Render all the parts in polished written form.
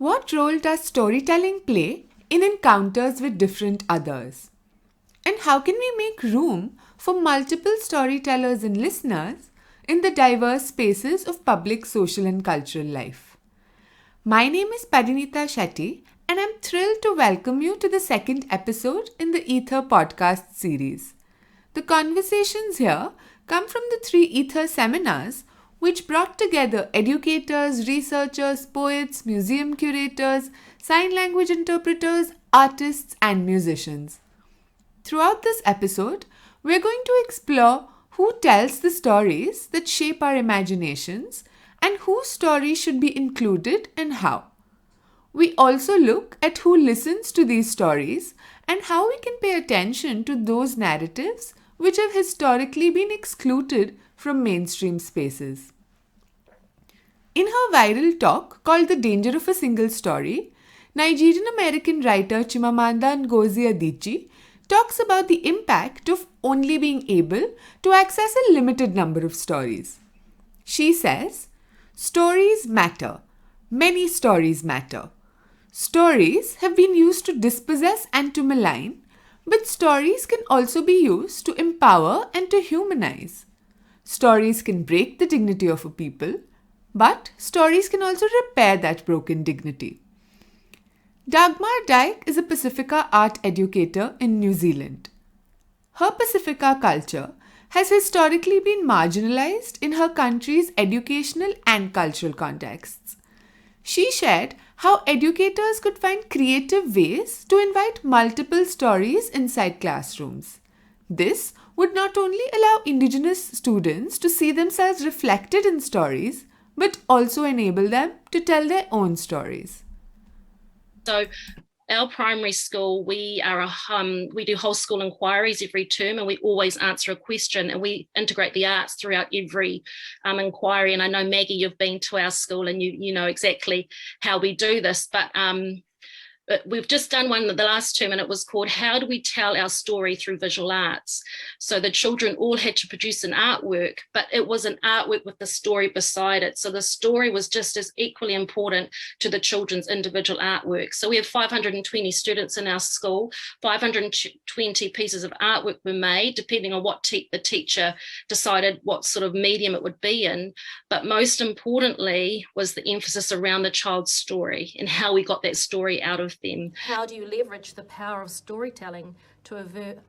What role does storytelling play in encounters with different others? And how can we make room for multiple storytellers and listeners in the diverse spaces of public, social, and cultural life? My name is Parinita Shetty, and I'm thrilled to welcome you to the second episode in the Ether podcast series. The conversations here come from the 3 Ether seminars, which brought together educators, researchers, poets, museum curators, sign language interpreters, artists, and musicians. Throughout this episode, we're going to explore who tells the stories that shape our imaginations and whose story should be included and how. We also look at who listens to these stories and how we can pay attention to those narratives which have historically been excluded from mainstream spaces. In her viral talk called The Danger of a Single Story, Nigerian-American writer Chimamanda Ngozi Adichie talks about the impact of only being able to access a limited number of stories. She says, "Stories matter. Many stories matter. Stories have been used to dispossess and to malign, but stories can also be used to empower and to humanize. Stories can break the dignity of a people, but stories can also repair that broken dignity." Dagmar Dyke is a Pacifica art educator in New Zealand. Her Pacifica culture has historically been marginalized in her country's educational and cultural contexts. She shared how educators could find creative ways to invite multiple stories inside classrooms. This would not only allow Indigenous students to see themselves reflected in stories, but also enable them to tell their own stories. So our primary school, we do whole school inquiries every term, and we always answer a question, and we integrate the arts throughout every inquiry. And I know, Maggie, you've been to our school and you know exactly how we do this, but we've just done one the last term, and it was called "How Do We Tell Our Story Through Visual Arts?" So the children all had to produce an artwork, but it was an artwork with the story beside it. So the story was just as equally important to the children's individual artwork. So we have 520 students in our school. 520 pieces of artwork were made, depending on what the teacher decided what sort of medium it would be in. But most importantly was the emphasis around the child's story and how we got that story out of them. How do you leverage the power of storytelling to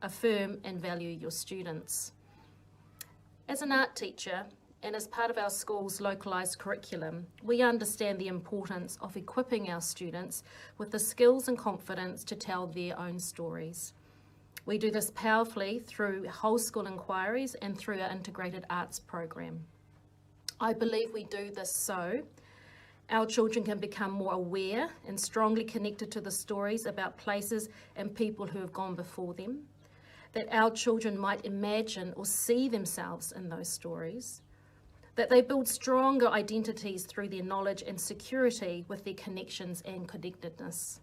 affirm and value your students? As an art teacher and as part of our school's localised curriculum, we understand the importance of equipping our students with the skills and confidence to tell their own stories. We do this powerfully through whole school inquiries and through our integrated arts program. I believe we do this so our children can become more aware and strongly connected to the stories about places and people who have gone before them, that our children might imagine or see themselves in those stories, that they build stronger identities through their knowledge and security with their connections and connectedness,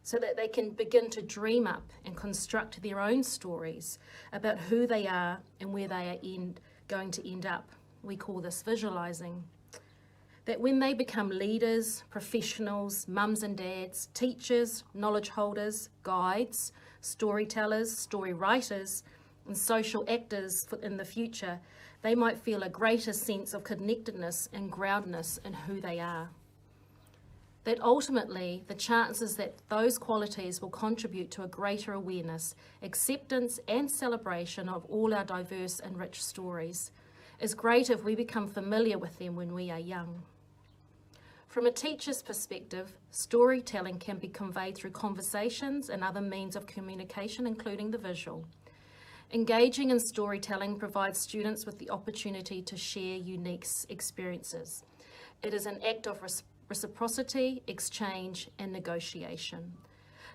so that they can begin to dream up and construct their own stories about who they are and where they are going to end up. We call this visualizing. That when they become leaders, professionals, mums and dads, teachers, knowledge holders, guides, storytellers, story writers, and social actors in the future, they might feel a greater sense of connectedness and groundedness in who they are. That ultimately, the chances that those qualities will contribute to a greater awareness, acceptance, and celebration of all our diverse and rich stories is great if we become familiar with them when we are young. From a teacher's perspective, storytelling can be conveyed through conversations and other means of communication, including the visual. Engaging in storytelling provides students with the opportunity to share unique experiences. It is an act of reciprocity, exchange, and negotiation.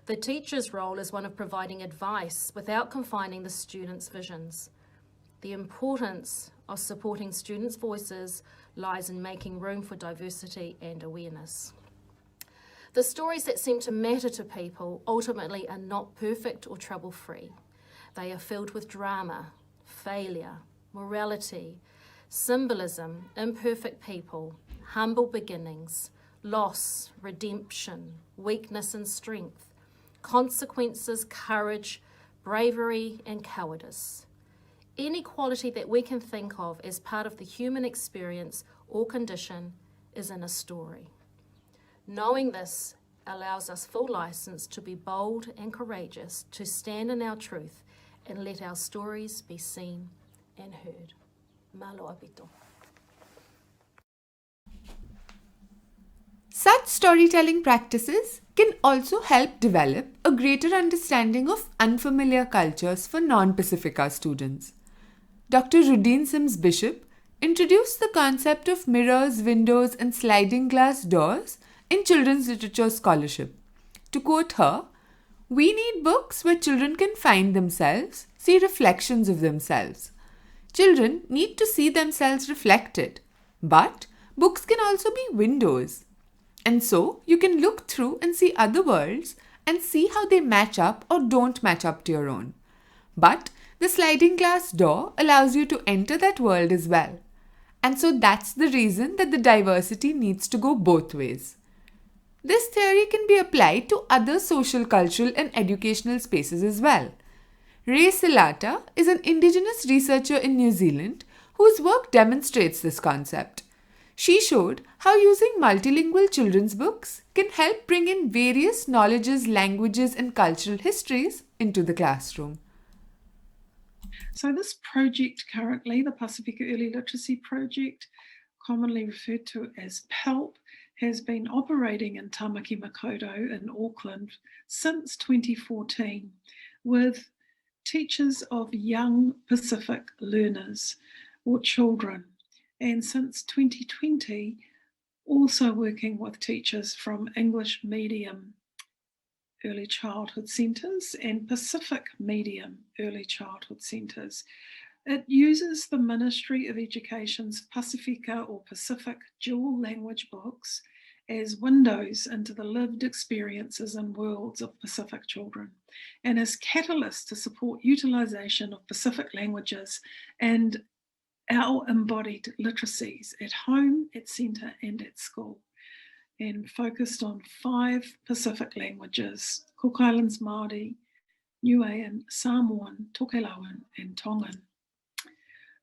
The teacher's role is one of providing advice without confining the students' visions. The importance of supporting students' voices lies in making room for diversity and awareness. The stories that seem to matter to people ultimately are not perfect or trouble-free. They are filled with drama, failure, morality, symbolism, imperfect people, humble beginnings, loss, redemption, weakness and strength, consequences, courage, bravery and cowardice. Any quality that we can think of as part of the human experience or condition is in a story. Knowing this allows us full license to be bold and courageous, to stand in our truth and let our stories be seen and heard. Malo apito. Such storytelling practices can also help develop a greater understanding of unfamiliar cultures for non-Pacifica students. Dr. Rudine Sims Bishop introduced the concept of mirrors, windows, and sliding glass doors in Children's Literature Scholarship. To quote her, "We need books where children can find themselves, see reflections of themselves. Children need to see themselves reflected, but books can also be windows. And so you can look through and see other worlds and see how they match up or don't match up to your own. But the sliding glass door allows you to enter that world as well. And so that's the reason that the diversity needs to go both ways." This theory can be applied to other social, cultural, and educational spaces as well. Ray Silata is an Indigenous researcher in New Zealand whose work demonstrates this concept. She showed how using multilingual children's books can help bring in various knowledges, languages, and cultural histories into the classroom. So this project currently, the Pacifica Early Literacy Project, commonly referred to as PELP, has been operating in Tamaki Makaurau in Auckland since 2014 with teachers of young Pacific learners or children, and since 2020 also working with teachers from English medium early childhood centres and Pacific medium early childhood centres. It uses the Ministry of Education's Pacifica or Pacific dual language books as windows into the lived experiences and worlds of Pacific children, and as catalysts to support utilisation of Pacific languages and our embodied literacies at home, at centre and at school, and focused on 5 Pacific languages: Cook Islands Māori, Niuean, Samoan, Tokelauan and Tongan.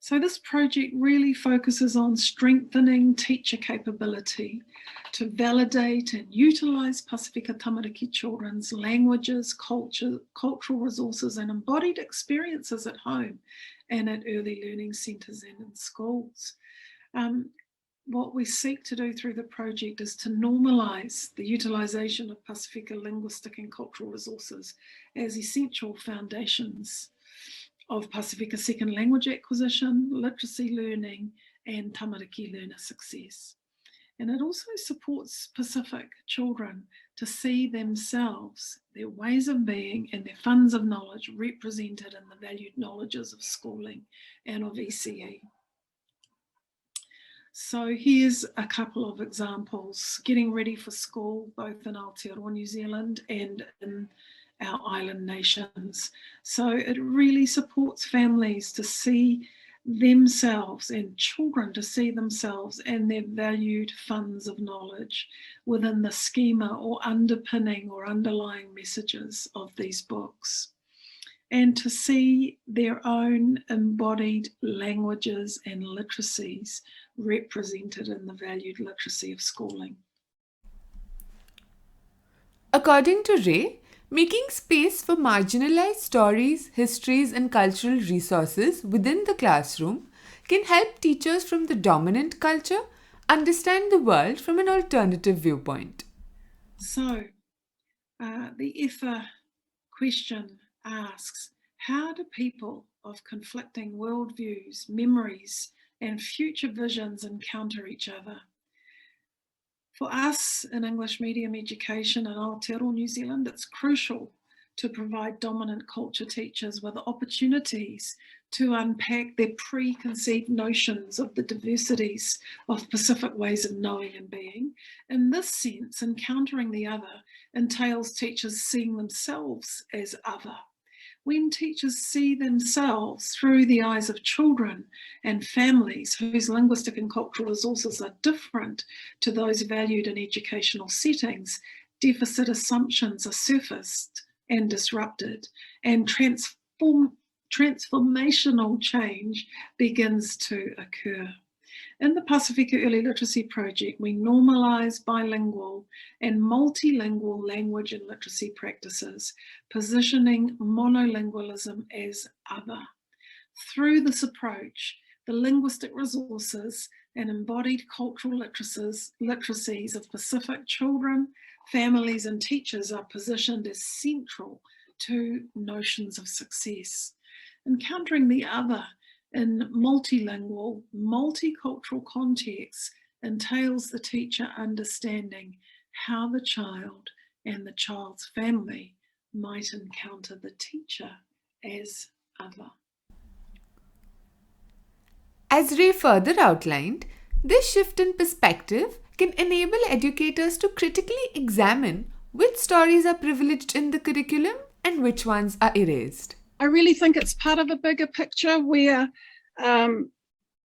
So this project really focuses on strengthening teacher capability to validate and utilise Pacifica Tamariki children's languages, cultural resources and embodied experiences at home and at early learning centres and in schools. What we seek to do through the project is to normalise the utilisation of Pacifica linguistic and cultural resources as essential foundations of Pacifica second language acquisition, literacy learning, and tamariki learner success. And it also supports Pacific children to see themselves, their ways of being, and their funds of knowledge represented in the valued knowledges of schooling and of ECE. So here's a couple of examples. Getting ready for school, both in Aotearoa, New Zealand and in our island nations. So it really supports families to see themselves and children to see themselves and their valued funds of knowledge within the schema or underpinning or underlying messages of these books, and to see their own embodied languages and literacies represented in the valued literacy of schooling. According to Ray, making space for marginalized stories, histories, and cultural resources within the classroom can help teachers from the dominant culture understand the world from an alternative viewpoint. So, the EFA question asks, how do people of conflicting worldviews, memories, and future visions encounter each other? For us in English medium education in Aotearoa, New Zealand, it's crucial to provide dominant culture teachers with opportunities to unpack their preconceived notions of the diversities of Pacific ways of knowing and being. In this sense, encountering the other entails teachers seeing themselves as other, when teachers see themselves through the eyes of children and families whose linguistic and cultural resources are different to those valued in educational settings, deficit assumptions are surfaced and disrupted, and transformational change begins to occur. In the Pasifika Early Literacy Project, we normalise bilingual and multilingual language and literacy practices, positioning monolingualism as other. Through this approach, the linguistic resources and embodied cultural literacies of Pacific children, families and teachers are positioned as central to notions of success. Encountering the other in multilingual, multicultural contexts entails the teacher understanding how the child and the child's family might encounter the teacher as other. As Ray further outlined, this shift in perspective can enable educators to critically examine which stories are privileged in the curriculum and which ones are erased. I really think it's part of a bigger picture where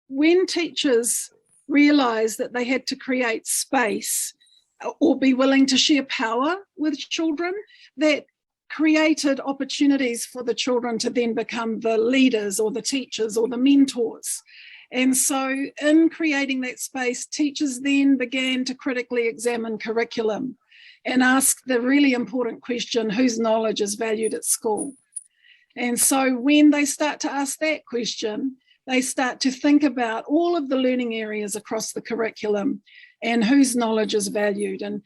when teachers realised that they had to create space or be willing to share power with children, that created opportunities for the children to then become the leaders or the teachers or the mentors. And so in creating that space, teachers then began to critically examine curriculum and ask the really important question, whose knowledge is valued at school? And so when they start to ask that question, they start to think about all of the learning areas across the curriculum and whose knowledge is valued and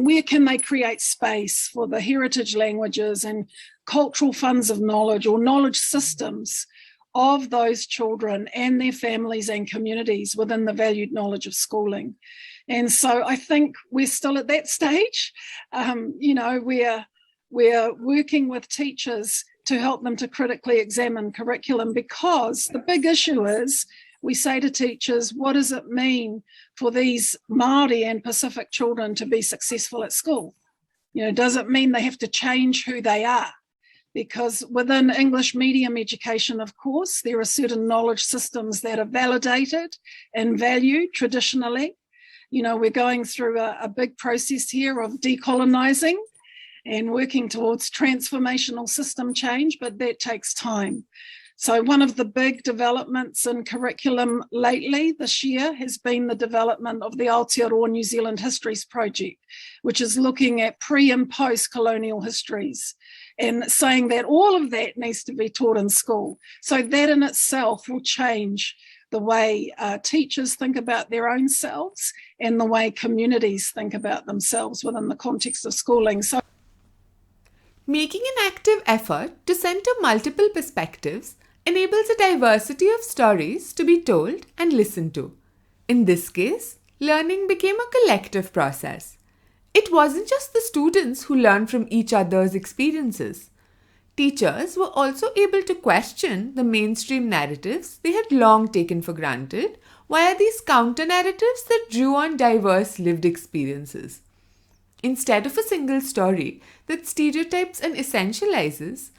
where can they create space for the heritage languages and cultural funds of knowledge or knowledge systems of those children and their families and communities within the valued knowledge of schooling. And so I think we're still at that stage. We're working with teachers to help them to critically examine curriculum, because the big issue is we say to teachers, what does it mean for these Māori and Pacific children to be successful at school? Does it mean they have to change who they are? Because within English medium education, of course, there are certain knowledge systems that are validated and valued traditionally. We're going through a big process here of decolonising and working towards transformational system change, but that takes time. So one of the big developments in curriculum lately this year has been the development of the Aotearoa New Zealand Histories Project, which is looking at pre and post-colonial histories and saying that all of that needs to be taught in school. So that in itself will change the way teachers think about their own selves and the way communities think about themselves within the context of schooling. So, making an active effort to center multiple perspectives enables a diversity of stories to be told and listened to. In this case, learning became a collective process. It wasn't just the students who learned from each other's experiences. Teachers were also able to question the mainstream narratives they had long taken for granted via these counter-narratives that drew on diverse lived experiences. Instead of a single story that stereotypes and essentializes,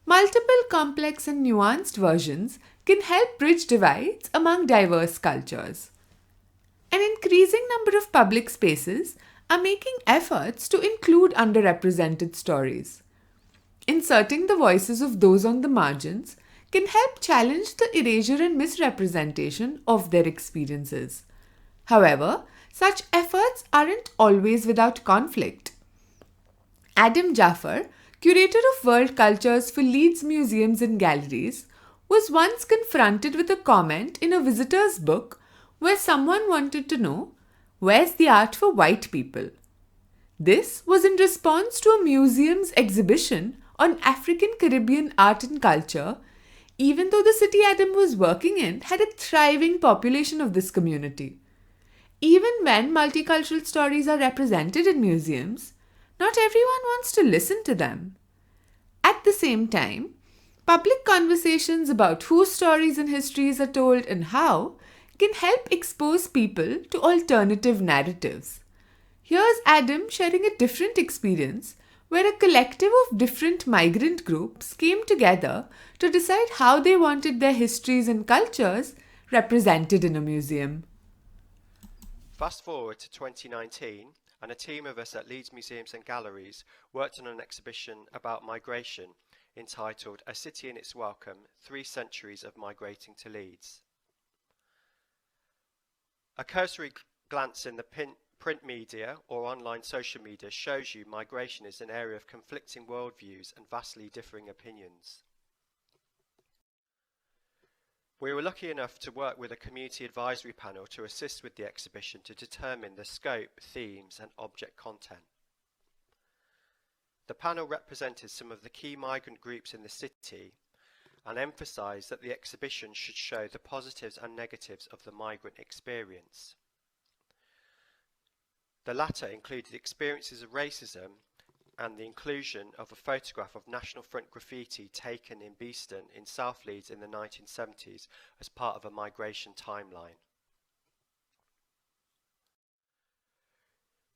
multiple complex and nuanced versions can help bridge divides among diverse cultures. An increasing number of public spaces are making efforts to include underrepresented stories. Inserting the voices of those on the margins can help challenge the erasure and misrepresentation of their experiences. However, such efforts aren't always without conflict. Adam Jaffer, curator of world cultures for Leeds Museums and Galleries, was once confronted with a comment in a visitor's book where someone wanted to know, where's the art for white people? This was in response to a museum's exhibition on African Caribbean art and culture, even though the city Adam was working in had a thriving population of this community. Even when multicultural stories are represented in museums, not everyone wants to listen to them. At the same time, public conversations about whose stories and histories are told and how can help expose people to alternative narratives. Here's Adam sharing a different experience where a collective of different migrant groups came together to decide how they wanted their histories and cultures represented in a museum. Fast forward to 2019, and a team of us at Leeds Museums and Galleries worked on an exhibition about migration entitled A City in Its Welcome, 3 Centuries of Migrating to Leeds. A cursory glance in the print media or online social media shows you migration is an area of conflicting worldviews and vastly differing opinions. We were lucky enough to work with a community advisory panel to assist with the exhibition to determine the scope, themes and object content. The panel represented some of the key migrant groups in the city and emphasised that the exhibition should show the positives and negatives of the migrant experience. The latter included experiences of racism and the inclusion of a photograph of National Front graffiti taken in Beeston in South Leeds in the 1970s as part of a migration timeline.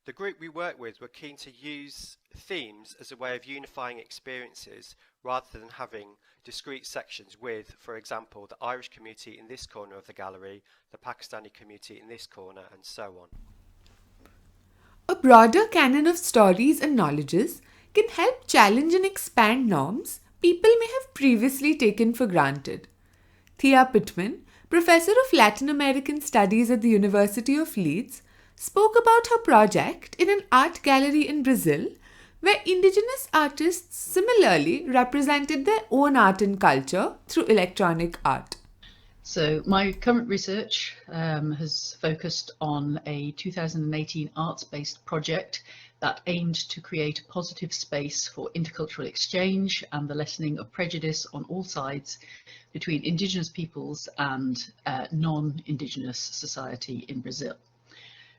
The group we worked with were keen to use themes as a way of unifying experiences rather than having discrete sections with, for example, the Irish community in this corner of the gallery, the Pakistani community in this corner, and so on. A broader canon of stories and knowledges can help challenge and expand norms people may have previously taken for granted. Thea Pittman, Professor of Latin American Studies at the University of Leeds, spoke about her project in an art gallery in Brazil where indigenous artists similarly represented their own art and culture through electronic art. So my current research has focused on a 2018 arts-based project that aimed to create a positive space for intercultural exchange and the lessening of prejudice on all sides between indigenous peoples and non-indigenous society in Brazil.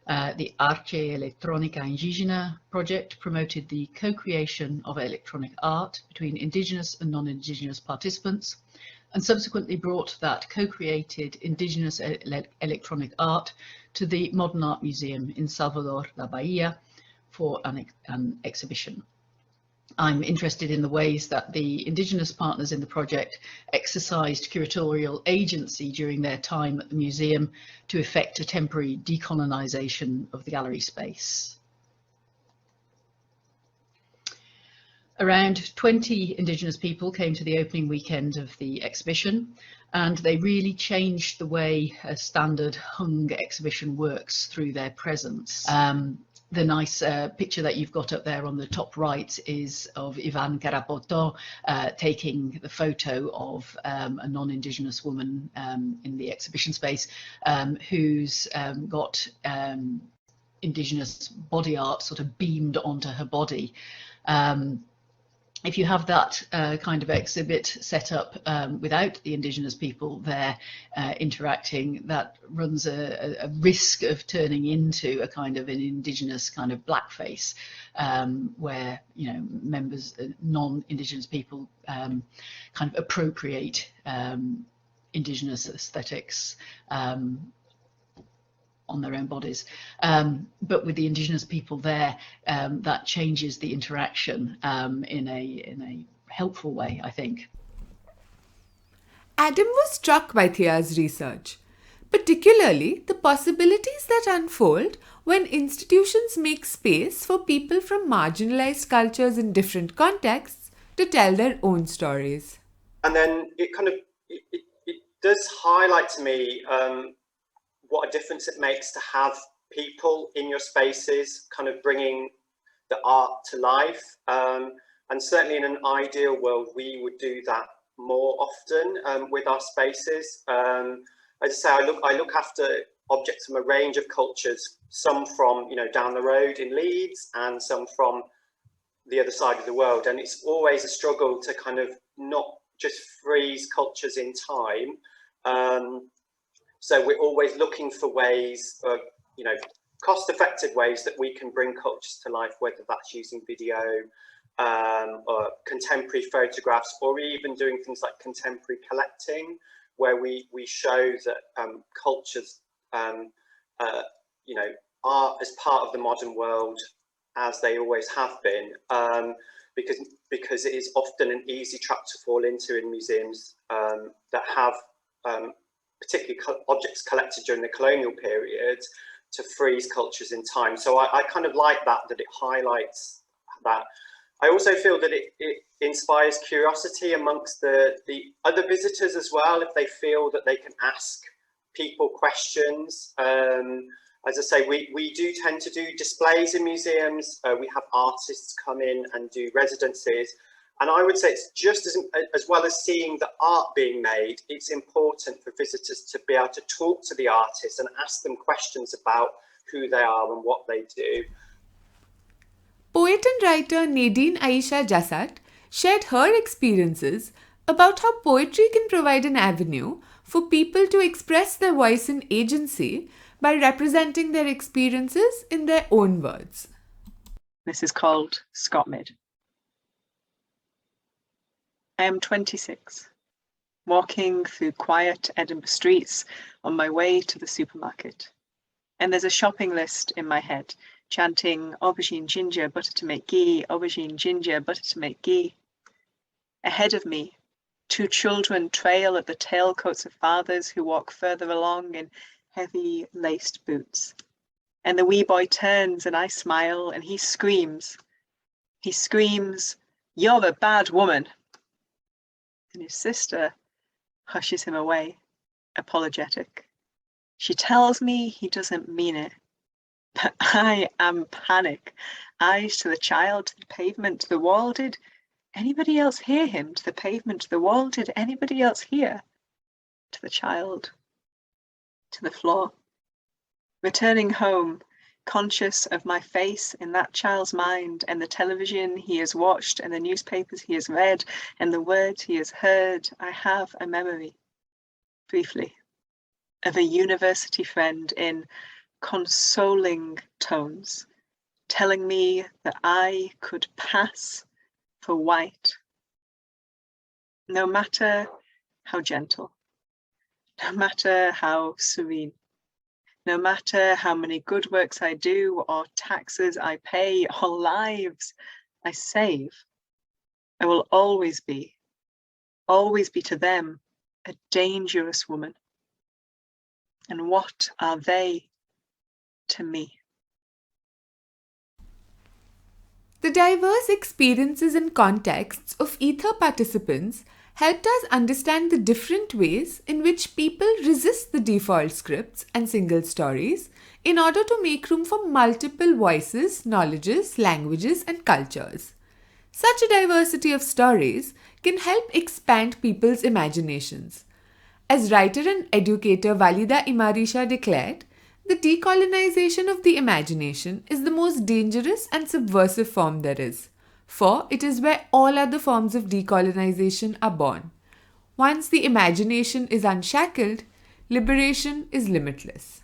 The Arte Eletrônica Indígena project promoted the co-creation of electronic art between indigenous and non-indigenous participants, and subsequently brought that co-created indigenous electronic art to the Modern Art Museum in Salvador da Bahia for an exhibition. I'm interested in the ways that the indigenous partners in the project exercised curatorial agency during their time at the museum to effect a temporary decolonisation of the gallery space. Around 20 indigenous people came to the opening weekend of the exhibition, and they really changed the way a standard hung exhibition works through their presence. The nice picture that you've got up there on the top right is of Ivan Carapoto taking the photo of a non-indigenous woman in the exhibition space who's got indigenous body art sort of beamed onto her body. If you have that kind of exhibit set up without the indigenous people there interacting, that runs a risk of turning into a kind of an indigenous kind of blackface, where, you know, members, non-indigenous people kind of appropriate indigenous aesthetics on their own bodies, but with the indigenous people there, that changes the interaction in a helpful way, I think. Adam was struck by Thea's research, particularly the possibilities that unfold when institutions make space for people from marginalized cultures in different contexts to tell their own stories. And then it kind of it does highlight to me what a difference it makes to have people in your spaces kind of bringing the art to life. And certainly in an ideal world, we would do that more often with our spaces. As I say, I look after objects from a range of cultures, some from, you know, down the road in Leeds and some from the other side of the world. And it's always a struggle to kind of not just freeze cultures in time. So we're always looking for ways of, you know, cost-effective ways that we can bring cultures to life, whether that's using video or contemporary photographs, or even doing things like contemporary collecting, where we show that cultures, you know, are as part of the modern world as they always have been, because it is often an easy trap to fall into in museums that have particularly objects collected during the colonial period, to freeze cultures in time. So I kind of like that it highlights that. I also feel that it inspires curiosity amongst the other visitors as well, if they feel that they can ask people questions. As I say, we do tend to do displays in museums. We have artists come in and do residencies. And I would say it's just as well as seeing the art being made, it's important for visitors to be able to talk to the artists and ask them questions about who they are and what they do. Poet and writer Nadine Aisha Jassat shared her experiences about how poetry can provide an avenue for people to express their voice and agency by representing their experiences in their own words. This is called Scotmid. I am 26, walking through quiet Edinburgh streets on my way to the supermarket. And there's a shopping list in my head, chanting aubergine ginger, butter to make ghee, aubergine ginger, butter to make ghee. Ahead of me, 2 children trail at the tailcoats of fathers who walk further along in heavy laced boots. And the wee boy turns and I smile and he screams. He screams, "You're a bad woman." And his sister hushes him away, apologetic. She tells me he doesn't mean it. But I am panic. Eyes to the child, to the pavement, to the wall. Did anybody else hear him? To the pavement, to the wall. Did anybody else hear? To the child, to the floor. Returning home, conscious of my face in that child's mind and the television he has watched and the newspapers he has read and the words he has heard, I have a memory, briefly, of a university friend in consoling tones, telling me that I could pass for white, no matter how gentle, no matter how serene, no matter how many good works I do, or taxes I pay, or lives I save, I will always be to them a dangerous woman. And what are they to me? The diverse experiences and contexts of Ether participants helped us understand the different ways in which people resist the default scripts and single stories in order to make room for multiple voices, knowledges, languages, and cultures. Such a diversity of stories can help expand people's imaginations. As writer and educator Walida Imarisha declared, the decolonization of the imagination is the most dangerous and subversive form there is, for it is where all other forms of decolonization are born. Once the imagination is unshackled, liberation is limitless.